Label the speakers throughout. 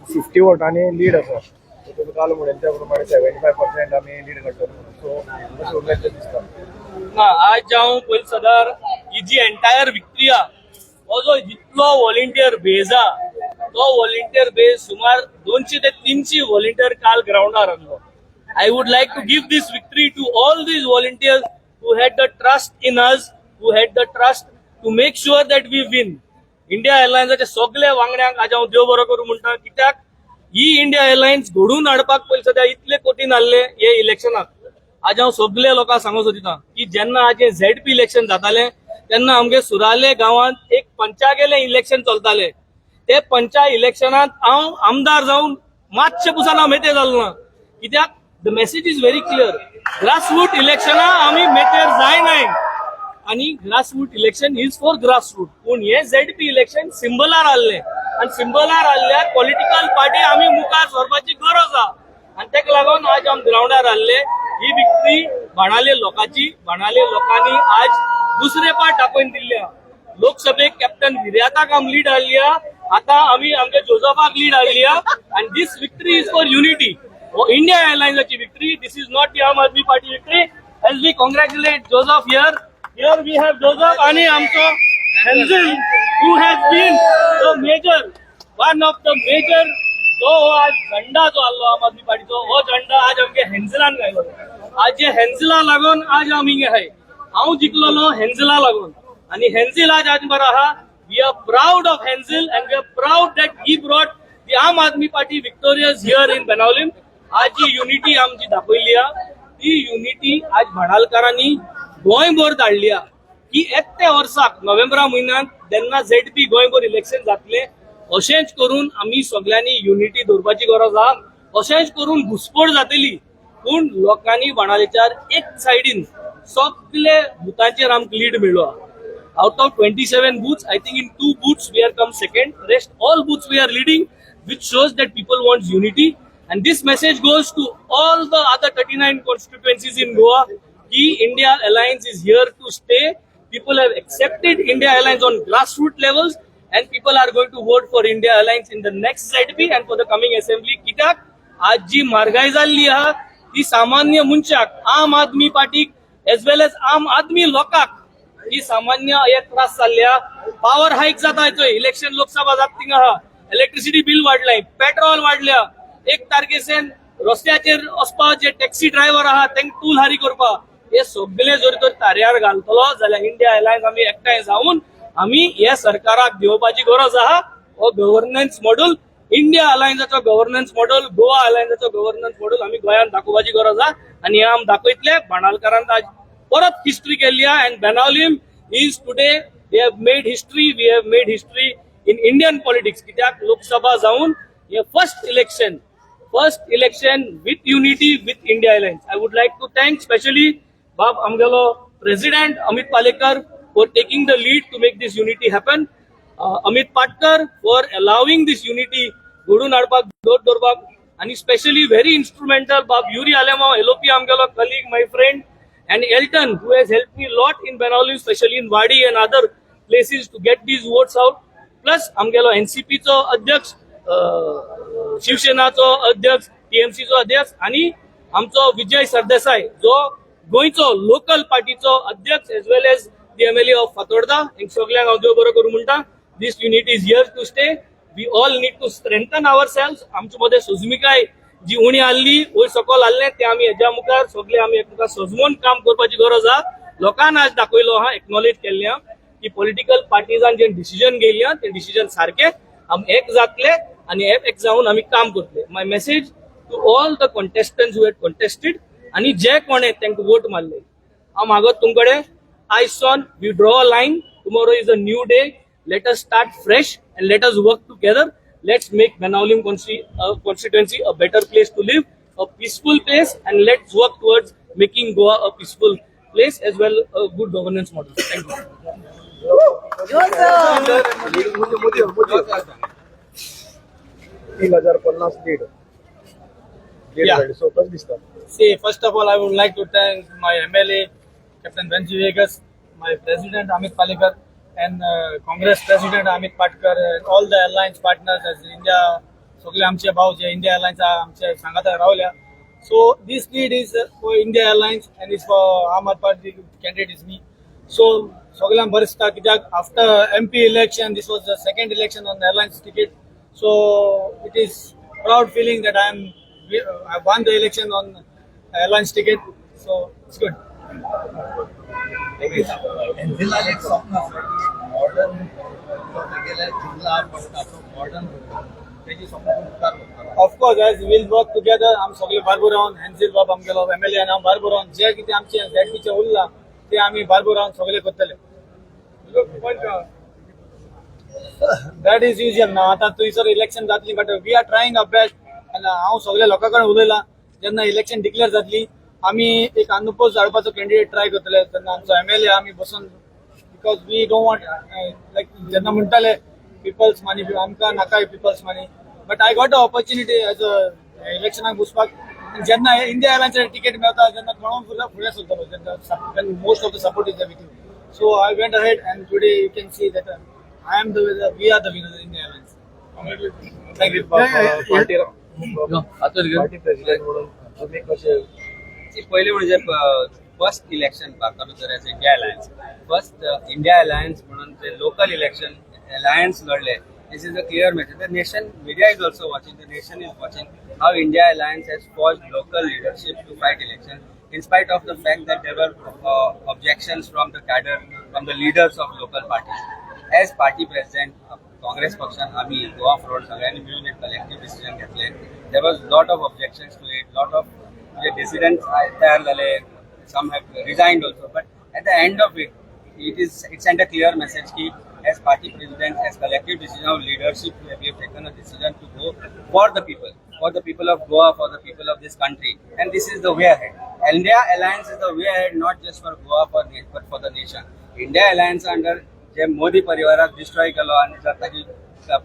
Speaker 1: 50 वोटांनी lead आसा. तुम्ही काल म्हणेन त्या प्रमाणे 75% आम्ही लीड करतो. सो कशें उरलें दिसता.
Speaker 2: आज हांव पयलीं सदार ही जी एंटायर विक्ट्री हो जो जितलो व्हॉलिंटियर बेज तो व्हॉलिंटियर बेज सुमार 200 ते 300 व्हॉलिंटियर काल ग्राउंडार आहलो. I would like to give this victory to all these volunteers who had the trust in us, who had the trust to make sure that we win. India एअरलायन्साचे सगळे वांगड्यांक आज हांव देव बरो करूं म्हणटा. कित्याक ही इंडिया एअरलायन्स घडून हाडपाक पयलीं सद्या इतले कोटीन आहले हे इलेक्शनाक. आज हांव सगळे लोकांक सांगूंक सोदिता की जेन्ना आज ZP इलेक्शन जातालें तेन्ना आमगे सुराले गांवांत एक पंचागेलें इलेक्शन चलतालें. ते पंचा इलेक्शनांत हांव आमदार जावन मातशे पुसान हांव मेते जालो ना. कित्याक the message is very clear. Grassroot इलेक्शनां आमी मेतेर जायनाय आणि grassroot election is for grassroot. पूण हे ZP इलेक्शन सिंबलार आहले आणि सिंबलार आहल्यार पॉलिटिकल पार्टी आमी मुखार सरपाची गरज आहा आणि तेका लागून आज आमी ग्राउंडार आहले. ही विक्ट्री बाणाले लोकांची. बाणाले लोकांनी आज दुसरे पार्ट दाखोवन दिल्ले. लोकसभेक कॅप्टन विर्याताक आमी लीड आहली. आता आमी आमच्या जोझफाक लीड आहली. आणि this victory is for unity. India एअरलायन्साची victory. This is not the Aam Aadmi party victory. As we congratulate Joseph here. Here we have Joseph आणि आमचो हेंझल who has been the major, one of the major जो आज झंडा जो आल्लो आम आदमी पार्टीचो हो झंडा आज आमगे हेंझलान घायलो. आज जे हेंझला लागून आज आमी हिंगे आहाय. हांव जिखलोलो हेंझला लागून आणि हेंझल आज बरो आहा. वी आर प्राउड ऑफ हेंझल and we are proud that he brought the Aam Aadmi Party victorious here in Benaulim. आज जी युनिटी आमची दाखयली ती युनिटी आज भाणालकारांनी गोंयभर धाडली की येत्या वर्साक नोव्हेंबरा म्हयन्यांत जेन्ना ZP गोंयभर इलेक्शन जातले अशेंच करून आमी सगळ्यांनी युनिटी दवरपाची गरज आहा. अशेंच करून घुसपड जातली. पूण लोकांनी बाणालेच्यार एक सायडीन सगळे बुथांचेर आमकां लीड मेळ्ळो. Out of 27 booths, I think in 2 booths we are come second. Rest all booths we are leading, which shows that people want unity. And this message goes to all the other 39 constituencies in Goa. India Alliance is here to stay. People have accepted India Alliance on grassroots levels and people are going to vote for India Alliance in the next ZP and for the coming assembly. कित्याक आज जी म्हारगाई जाल्ली आहा ती सामान्य मनशाक, आम आदमी पार्टीक age well age आम आदमी लोकांक ही सामान्य एक त्रास जाल्ल्या. पावर हाईक जाता थंय. इलेक्शन लोकसभा जाता थिंगा आहा. Electricity bill वाडलाय. पेट्रोल वाडल्या. 1 तारखेसन रस्त्याचेर वचपा जे टॅक्सी ड्रायव्हर आहा तांकां टूल हारी करपा हे सगळे जर तर तार्यार घालतलो जाल्यार इंडिया एअरलायन्स आमी एकठांय जावन आमी ह्या सरकाराक देवपाची गरज आहा. हो गव्हर्नन्स मॉडेल, इंडिया अलायन्साचो गव्हर्नन्स मॉडेल, गोवा अलायन्साचो गव्हर्नन्स मॉडेल आमी गोंयांत दाखोवपाची गरज आहा आणि हे आमी दाखयतले. बाणालकारांत आज परत हिस्ट्री केल्ली आहा and Benaulim is today we have made history in Indian politics. कित्याक लोकसभा जावन हे first election with unity with India Alliance. I would like to thank specially Bab Amgalo President Amit Palekar for taking the lead to make this unity happen. Amit Patkar for allowing this unity घडून हाडपाक दोर दवरपाक आणि especially very instrumental Bab Yuri Alemo LOP Amgalo colleague, my friend, and Elton who has helped me a lot in Benaulim, especially in Wadi and other places to get these votes out. Plus Amgalo NCP चो अध्यक्ष, शिवसेनाचो अध्यक्ष, TMC चो अध्यक्ष आणि आमचो विजय सरदेसाई जो गोंयचो local पार्टीचो अध्यक्ष as well as the MLA of Fatorda. हें सगळ्यांक हांव देव बरो करूं म्हणटा. This unity is here to stay. We all need to strengthen our cells. आमचे मध्ये सोजमिकाय जी उणी आल्ली वयर सकयल आल्लें ते आमी हेज्या मुखार सगळे आमी एकमेकांक सजमून काम करपाची गरज आहा लोकांना आज दाखवलो हा, एक्नॉलेज केल्ले हा की पॉलिटिकल पार्टीजान जे डिसिजन घेयली हा ते डिसिजन सारखे आमी एक जातले आणि एक जाऊन आम्ही काम करतले. My message to all the contestants who had contested आणि जे कोणे तांकां वोट मारले, हांव मागत तुमकडे आयज सावन we draw a line. Tomorrow is a new day. Let us start fresh and let us work together. Let's make Benaulim constituency a better place to live, a peaceful place, and let's work towards making Goa a peaceful place as well a good governance model. Thank you.
Speaker 1: Modi 3050 lead
Speaker 2: Yeah.
Speaker 1: So कसं दिसतं?
Speaker 2: See, first of all, I would like to thank my MLA, Captain Benji Vegas, my President Amit Palekar, and Congress President Amit Patkar, and all the alliance partners as India, सगळे आमचे भाव जे India alliance आमच्या सांगात रावल्या. So this lead is for India Alliance and is for Aam Aadmi Party candidate is me. So सगळ्यांना बरें दिसता कित्याक after MP election, this was the second election on the alliance ticket. So it is proud feeling that I won the election on alliance ticket. So it's good.
Speaker 3: जिल्हा एक स्वप्न असतं modern गेल्या जिल्हा मॉडर्न त्याची स्वप्न उतार
Speaker 2: Of course, as we'll work together, आम सगळे बारबो रावन हॅन्सिल बाब आमगेलो MLA आनी हांव बारबो रावन जे कितें आमचे ZP चे उरला ते आमी बारबो रावन सगळे करतले. That is usual ना. आता थंयसर इलेक्शन जातली but we are trying our best. आनी हांव सगळे लोकां कडेन उलयला जेन्ना इलेक्शन डिक्लेअर जातली आमी एक अनपोज हाडपाचो कॅन्डिडेट ट्राय करतले. तेन्ना आमचो MLA आमी बसून because we don't want like जेन्ना म्हणटाले पिपल्स मनी आमकां नाका people's money but I got a opportunity as a इलेक्शनाक बसपाक. जेन्ना इंडिया एअरलायन्साचें तिकेट मेळटा तेन्ना कोणाक फुडें सरतलो जेन्ना most of the support is everything. So I went ahead and today you can see that I am the we are the winner India airlines. Thank you.
Speaker 1: Party president म्हणून तुम्ही कसे
Speaker 4: पहिले म्हणजे फर्स्ट इलेक्शन भारता भितर as India alliance first India alliance म्हणून ते local election alliance लढले. This is a clear message. The nation media is also watching. The nation is watching how India alliance has forged local leadership to fight elections in spite of the fact that there were objections from the cadre, from the leaders of local parties. As party president Congress पक्षान आम्ही Goa fraud सगळ्यांनी मिळून एक collective decision घेतले. There was lot of objections to it, lot of म्हणजे dissidents तयार झाले. Some have resigned also but at the end of it send a clear message की as party president, as collective decision of leadership, we have taken a decision to go for the people of Goa, for the people of this country, and this is the way ahead. India Alliance is the way ahead, not just for Goa, but for the nation. India Alliance under जे Modi परिवाराक destroy केलो आनी ताची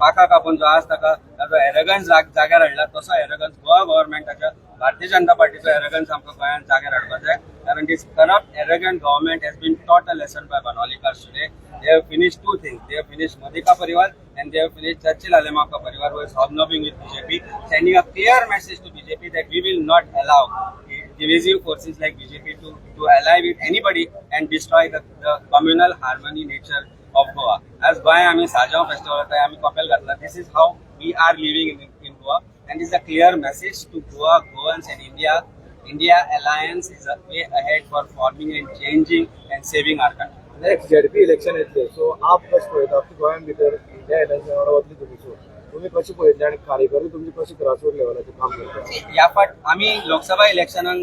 Speaker 4: पाका कापून जो आज ताका ताजो एरगन्स जाग्यार हाडला तसो एरगन्स गोवा गव्हर्मेंटाच्या भारतीय जनता पार्टीचो एरगन्स आमकां गोंयांत जाग्यार हाडपाक जाय. कारण this corrupt arrogant government has been taught a lesson by Banwalikar today. They have finished two things. They have finished Modika Parivar and they have finished Churchill Alemaka Parivar, who is hobnobbing with BJP, sending a clear message to BJP that we will not allow divisive forces like BJP to ally with anybody and destroy the communal harmony nature of Goa. As Goa, आम्ही साजाव festival होता, आम्ही कॉपेल घातला. This is how we are living in Goa, and this is a clear message to Goa, Goans and India. India Alliance is a way ahead for forming and changing and saving our country.
Speaker 1: Next ZP election येतले so आप कशें पळयता गोंयान भितर India alliance वांगडा वतली तुमी so तुमी कशें पळयतले आनी कार्यकर्ते तुमचे कशें ग्रासरूट लेवलाचेर काम करता?
Speaker 4: या फाट आम्ही लोकसभा इलेक्शनाक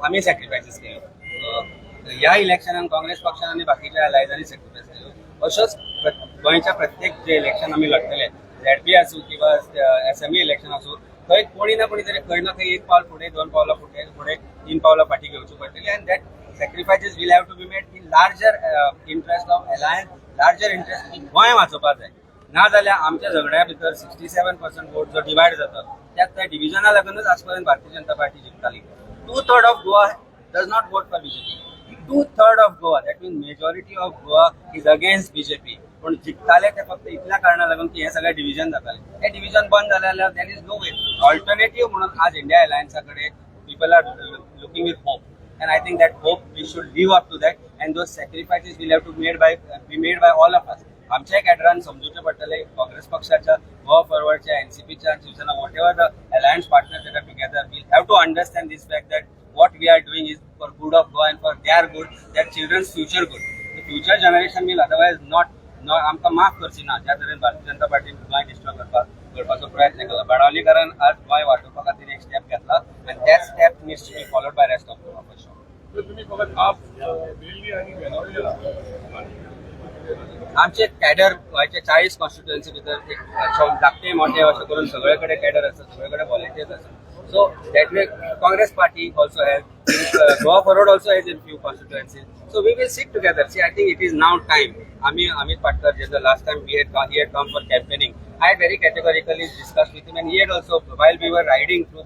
Speaker 4: आम्ही सॅक्रिफायसीस केल्यो. ह्या इलेक्शनाक काँग्रेस पक्षान आनी बाकीच्या अलायन्सांनी सॅक्रिफायस केल्यो. अशोच गोंयच्या प्रत्येक जे इलेक्शन आमी लढतले ZP आसूं किंवा असेंब्ली इलेक्शन आसूं थंय कोणी ना कोणी तरी खंय ना खंय एक पावल फुडें, दोन पावलां फुडें, तीन पावलां फाटी घेवची पडटली. And that sacrifices will have to be made in larger interest of alliance, larger interest in Goa वाचोवपाक जाय. ना जाल्यार आमच्या झगड्या भितर 67% वोट जो डिवायड जाता त्यात त्या डिव्हिजना लागूनच आज पर्यंत Bharatiya Janata party जिंकताली. 2/3 of Goa does not vote for BJP. 2/3 of Goa, that means majority of Goa is against BJP. पण जिंकताले ते फक्त इतल्या कारणां लागून की हे सगळे डिव्हिजन जाताले. हे डिव्हिजन बंद जाल्यार there is no way. Alternative म्हणून आज इंडिया अलायन्साकडे people are looking with hope. And I think that hope we should live up to that, and those sacrifices will have to be made by all of us. आमच्या कॅडरान समजूचे पडटले काँग्रेस पक्षाच्या, Goa फॉरवर्डच्या, NCPच्या, Shiv Sena, whatever the alliance partners that are together, we'll have to understand this fact that what we are doing is for good of Goa and for their good, their children's future good. The future generation will otherwise not आमकां माफ करची ना ज्या तरेन Bharatiya Janata पार्टीन Goa destroy करपाचो प्रयत्न केलो. बडावलीकरान आज गोंय वाटोवपा खातीर एक स्टेप घेतला and that step needs to be followed by rest of Goa for sure. आमचे कॅडर गोंयचे 40 कॉन्स्टिट्युएन्सी भितर एक धाकटे मोठे अशें करून सगळे कडेन कॅडर आसा, सगळे कडेन व्हॉलंटियर्स आसा. So that way Congress party also has, Goa Forward also has in few constituencies. So we will sit together. See, I think it is now time. Amit Patkar, the last time he had come for campaigning, I had very categorically discussed with him, and he had also, while we were riding through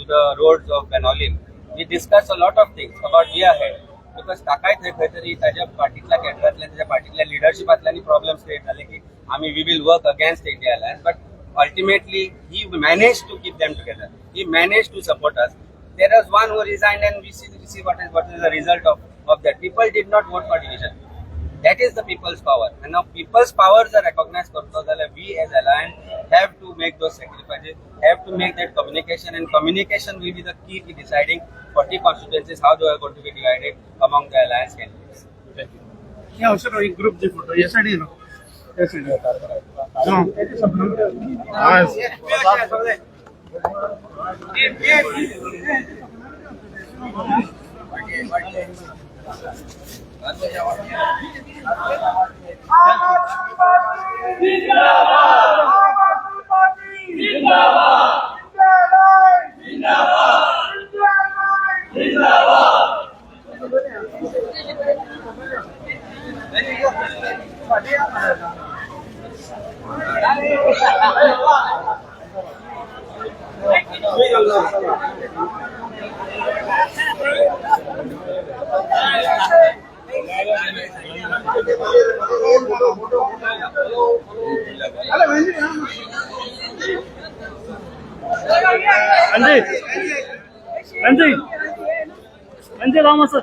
Speaker 4: the roads of Benaulim, we discussed a lot of things about way ahead. Because ताकाय थंय खंय तरी ताच्या पार्टींतल्या कॅडरांतल्यान ताच्या पार्टींतल्या लिडरशिपांतल्यान problems create जाले की we will work against the India Alliance, but ultimately he managed to keep them together. He managed to support us. There was one who resigned, and we see what is the result of that. People did not vote for division. That is the people's power. And now people's powers are recognized. We as Alliance have to make those sacrifices, have to make that communication, and communication will be the key to deciding 40 constituencies, how they are going to be divided among the Alliance candidates.
Speaker 5: या अवसर एक group जे photo या side no या side Anjay Rama sir